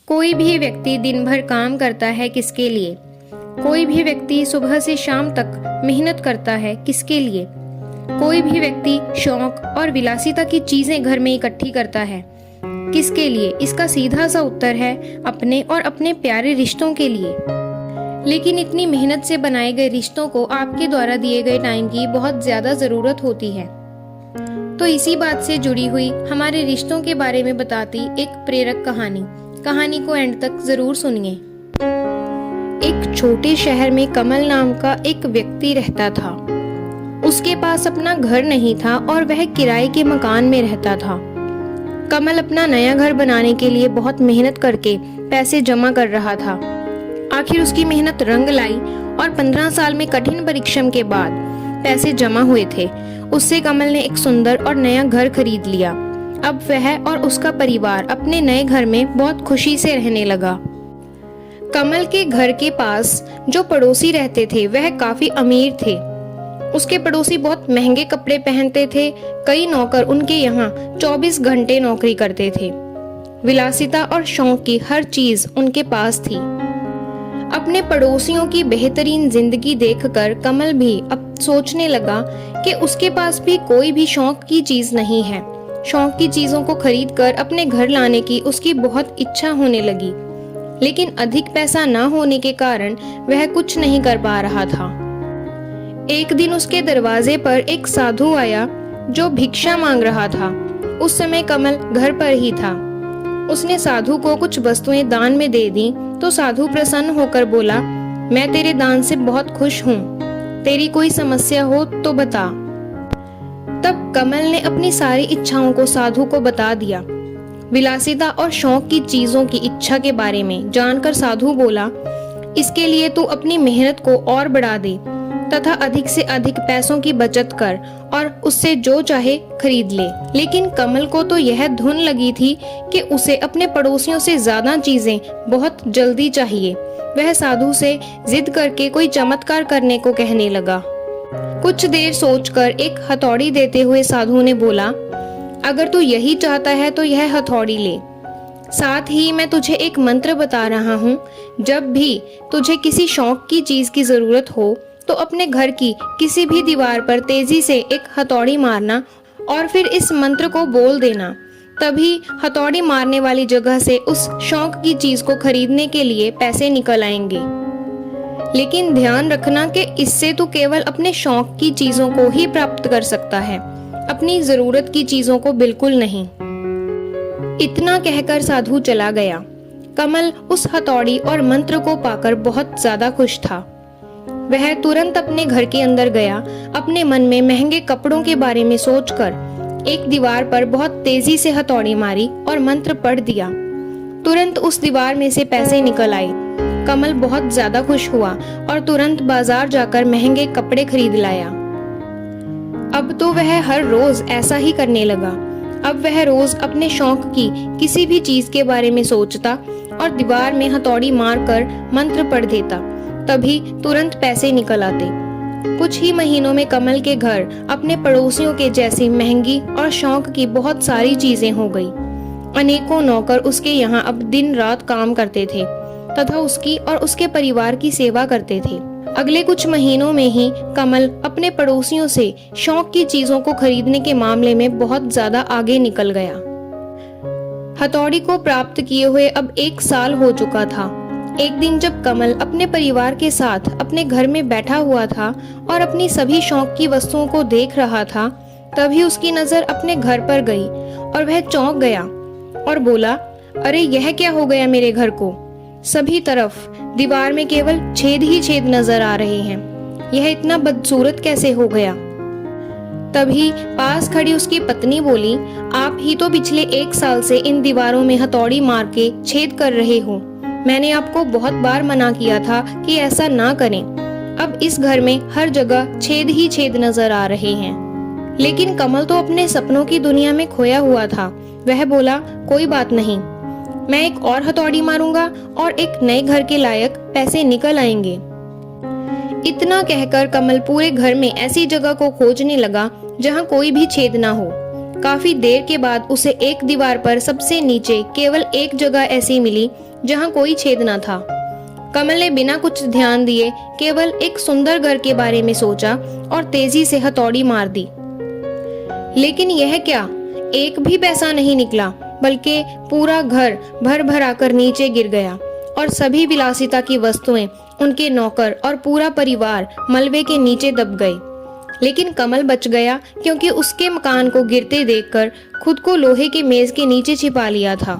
कोई भी व्यक्ति दिन भर काम करता है किसके लिए? कोई भी व्यक्ति सुबह से शाम तक मेहनत करता है किसके लिए? कोई भी व्यक्ति शौक और विलासिता की चीजें घर में इकट्ठी करता है किसके लिए? इसका सीधा सा उत्तर है अपने और अपने प्यारे रिश्तों के लिए। लेकिन इतनी मेहनत से बनाए गए रिश्तों को आपके द्वारा दिए गए टाइम की बहुत ज्यादा जरूरत होती है। तो इसी बात से जुड़ी हुई हमारे रिश्तों के बारे में बताती एक प्रेरक कहानी को एंड तक जरूर सुनिए। एक छोटे शहर में कमल नाम का एक व्यक्ति रहता था। उसके पास अपना घर नहीं था और वह किराए के मकान में रहता था। कमल अपना नया घर बनाने के लिए बहुत मेहनत करके पैसे जमा कर रहा था। आखिर उसकी मेहनत रंग लाई और 15 साल में कठिन परिश्रम के बाद पैसे जमा हुए थे। उससे कमल ने एक सुंदर और नया घर खरीद लिया। अब वह और उसका परिवार अपने नए घर में बहुत खुशी से रहने लगा। कमल के घर के पास जो पड़ोसी रहते थे वह काफी अमीर थे। उसके पड़ोसी बहुत महंगे कपड़े पहनते थे। कई नौकर उनके यहाँ 24 घंटे नौकरी करते थे। विलासिता और शौक की हर चीज उनके पास थी। अपने पड़ोसियों की बेहतरीन जिंदगी देखकर कमल भी अब सोचने लगा कि उसके पास भी कोई भी शौक की चीज नहीं है। शौक की चीजों को खरीदकर अपने घर लाने की उसकी बहुत इच्छा होने लगी, लेकिन अधिक पैसा न होने के कारण वह कुछ नहीं कर पा रहा था। एक दिन उसके दरवाजे पर एक साधु आया जो भिक्षा मांग रहा था। उस समय कमल घर पर ही था। उसने साधु को कुछ वस्तुएं दान में दे दी तो साधु प्रसन्न होकर बोला, मैं तेरे दान से बहुत खुश हूँ। तेरी कोई समस्या हो तो बता। तब कमल ने अपनी सारी इच्छाओं को साधु को बता दिया। विलासिता और शौक की चीजों की इच्छा के बारे में जानकर साधु बोला, इसके लिए तू अपनी मेहनत को और बढ़ा दे तथा अधिक से अधिक पैसों की बचत कर और उससे जो चाहे खरीद ले। लेकिन कमल को तो यह धुन लगी थी कि उसे अपने पड़ोसियों से ज्यादा चीजें बहुत जल्दी चाहिए। वह साधु से जिद करके कोई चमत्कार करने को कहने लगा। कुछ देर सोचकर एक हथौड़ी देते हुए साधु ने बोला, अगर तू यही चाहता है तो यह हथौड़ी ले। साथ ही मैं तुझे एक मंत्र बता रहा हूँ। जब भी तुझे किसी शौक की चीज की जरूरत हो तो अपने घर की किसी भी दीवार पर तेजी से एक हथौड़ी मारना और फिर इस मंत्र को बोल देना। तभी हथौड़ी मारने वाली जगह से उस शौक की चीज को खरीदने के लिए पैसे निकल आएंगे। लेकिन ध्यान रखना कि इससे तू केवल अपने शौक की चीजों को ही प्राप्त कर सकता है, अपनी जरूरत की चीजों को बिल्कुल नहीं। इतना कहकर साधु चला गया। कमल उस हथौड़ी और मंत्र को पाकर बहुत ज्यादा खुश था। वह तुरंत अपने घर के अंदर गया। अपने मन में महंगे कपड़ों के बारे में सोचकर एक दीवार पर बहुत तेजी से हथौड़ी मारी और मंत्र पढ़ दिया। तुरंत उस दीवार में से पैसे निकल आए। कमल बहुत ज्यादा खुश हुआ और तुरंत बाजार जाकर महंगे कपड़े खरीद लाया। अब तो वह हर रोज ऐसा ही करने लगा। अब वह रोज अपने शौक की किसी भी चीज के बारे में सोचता और दीवार में हथौड़ी मारकर मंत्र पढ़ देता। तभी तुरंत पैसे निकल आते। कुछ ही महीनों में कमल के घर अपने पड़ोसियों के जैसी महंगी और शौक की बहुत सारी चीजें हो गई। अनेकों नौकर उसके यहाँ अब दिन रात काम करते थे तथा उसकी और उसके परिवार की सेवा करते थे। अगले कुछ महीनों में ही कमल अपने पड़ोसियों से शौक की चीजों को खरीदने के मामले में बहुत ज्यादा आगे निकल गया। हथौड़ी को प्राप्त किए हुए अब 1 साल हो चुका था। एक दिन जब कमल अपने परिवार के साथ अपने घर में बैठा हुआ था और अपनी सभी शौक की वस्तुओं को देख रहा था, तभी उसकी नजर अपने घर पर गई और वह चौंक गया और बोला, अरे यह क्या हो गया मेरे घर को? सभी तरफ दीवार में केवल छेद ही छेद नजर आ रहे हैं। यह इतना बदसूरत कैसे हो गया? तभी पास खड़ी उसकी पत्नी बोली, आप ही तो पिछले 1 साल से इन दीवारों में हथौड़ी मार के छेद कर रहे हो। मैंने आपको बहुत बार मना किया था कि ऐसा ना करें। अब इस घर में हर जगह छेद ही छेद नजर आ रहे हैं। लेकिन कमल तो अपने सपनों की दुनिया में खोया हुआ था। वह बोला, कोई बात नहीं, मैं एक और हथौड़ी मारूंगा और एक नए घर के लायक पैसे निकल आएंगे। इतना कहकर कमल पूरे घर में ऐसी जगह को खोजने लगा जहाँ कोई भी छेद ना हो। काफी देर के बाद उसे एक दीवार पर सबसे नीचे केवल एक जगह ऐसी मिली जहां कोई छेद न था। कमल ने बिना कुछ ध्यान दिए केवल एक सुंदर घर के बारे में सोचा और तेजी से हथौड़ी मार दी। लेकिन यह क्या, एक भी पैसा नहीं निकला, बल्कि पूरा घर भर भर आकर नीचे गिर गया और सभी विलासिता की वस्तुएं, उनके नौकर और पूरा परिवार मलबे के नीचे दब गए। लेकिन कमल बच गया, क्योंकि उसके मकान को गिरते देखकर खुद को लोहे के मेज के नीचे छिपा लिया था।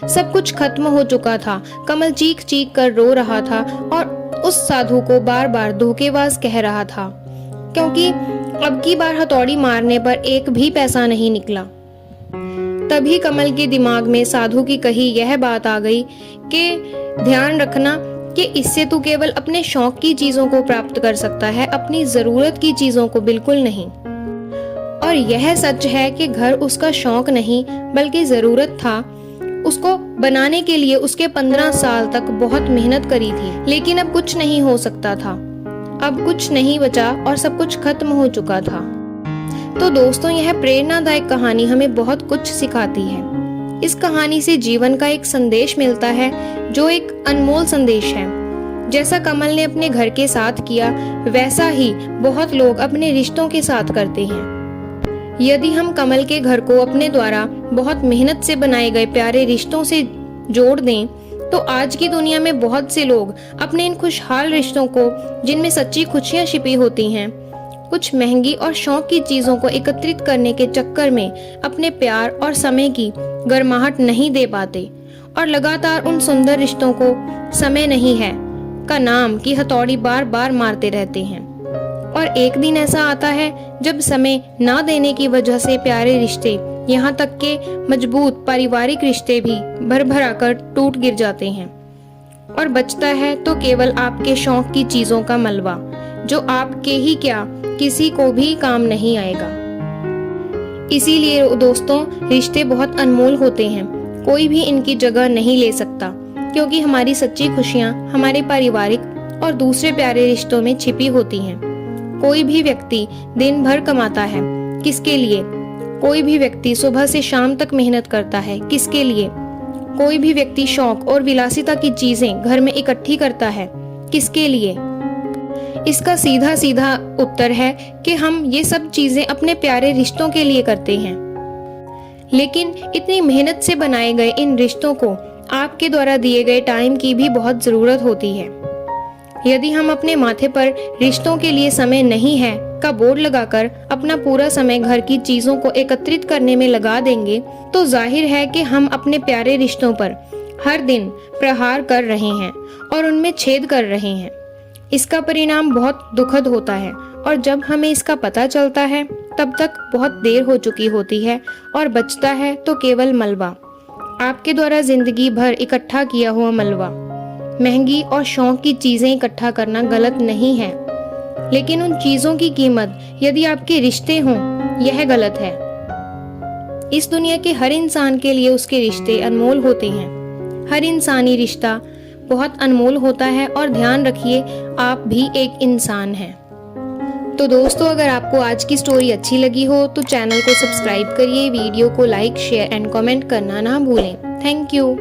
सब कुछ खत्म हो चुका था। कमल चीख चीख कर रो रहा था और उस साधु को बार बार धोखेबाज कह रहा था, क्योंकि अब की बार हथौड़ी मारने पर एक भी पैसा नहीं निकला। तभी कमल के दिमाग में साधु की कही यह बात आ गई कि ध्यान रखना कि इससे तू केवल अपने शौक की चीजों को प्राप्त कर सकता है, अपनी जरूरत की चीजों को बिल्कुल नहीं। और यह सच है कि घर उसका शौक नहीं बल्कि जरूरत था। उसको बनाने के लिए उसके 15 साल तक बहुत मेहनत करी थी, लेकिन अब कुछ नहीं हो सकता था। अब कुछ नहीं बचा और सब कुछ खत्म हो चुका था। तो दोस्तों, यह प्रेरणादायक कहानी हमें बहुत कुछ सिखाती है। इस कहानी से जीवन का एक संदेश मिलता है, जो एक अनमोल संदेश है। जैसा कमल ने अपने घर के साथ किया, वैसा ही बहुत लोग अपने रिश्तों के साथ करते हैं। यदि हम कमल के घर को अपने द्वारा बहुत मेहनत से बनाए गए प्यारे रिश्तों से जोड़ दें, तो आज की दुनिया में बहुत से लोग अपने इन खुशहाल रिश्तों को, जिनमें सच्ची खुशियां छिपी होती हैं, कुछ महंगी और शौक की चीजों को एकत्रित करने के चक्कर में अपने प्यार और समय की गर्माहट नहीं दे पाते और लगातार उन सुंदर रिश्तों को समय नहीं है का नाम की हथौड़ी बार बार मारते रहते हैं। और एक दिन ऐसा आता है जब समय ना देने की वजह से प्यारे रिश्ते, यहाँ तक के मजबूत पारिवारिक रिश्ते भी भर भर आकर टूट गिर जाते हैं और बचता है तो केवल आपके शौक की चीजों का मलबा, जो आपके ही क्या किसी को भी काम नहीं आएगा। इसीलिए दोस्तों, रिश्ते बहुत अनमोल होते हैं। कोई भी इनकी जगह नहीं ले सकता, क्योंकि हमारी सच्ची खुशियां हमारे पारिवारिक और दूसरे प्यारे रिश्तों में छिपी होती हैं। कोई भी व्यक्ति दिन भर कमाता है, किसके लिए? कोई भी व्यक्ति सुबह से शाम तक मेहनत करता है, किसके लिए? कोई भी व्यक्ति शौक और विलासिता की चीजें घर में इकट्ठी करता है, किसके लिए? इसका सीधा सीधा उत्तर है कि हम ये सब चीजें अपने प्यारे रिश्तों के लिए करते हैं। लेकिन इतनी मेहनत से बनाए गए इन रिश्तों को आपके द्वारा दिए गए टाइम की भी बहुत जरूरत होती है। यदि हम अपने माथे पर रिश्तों के लिए समय नहीं है का बोर्ड लगाकर अपना पूरा समय घर की चीजों को एकत्रित करने में लगा देंगे, तो जाहिर है कि हम अपने प्यारे रिश्तों पर हर दिन प्रहार कर रहे हैं और उनमें छेद कर रहे हैं। इसका परिणाम बहुत दुखद होता है और जब हमें इसका पता चलता है, तब तक बहुत देर हो चुकी होती है और बचता है तो केवल मलबा, आपके द्वारा जिंदगी भर इकट्ठा किया हुआ मलबा। महंगी और शौक की चीजें इकट्ठा करना गलत नहीं है, लेकिन उन चीजों की कीमत यदि आपके रिश्ते हों, यह गलत है। इस दुनिया के हर इंसान के लिए उसके रिश्ते अनमोल होते हैं। हर इंसानी रिश्ता बहुत अनमोल होता है और ध्यान रखिए, आप भी एक इंसान हैं। तो दोस्तों, अगर आपको आज की स्टोरी अच्छी लगी हो तो चैनल को सब्सक्राइब करिए, वीडियो को लाइक, शेयर एंड कमेंट करना ना भूलें। Thank you.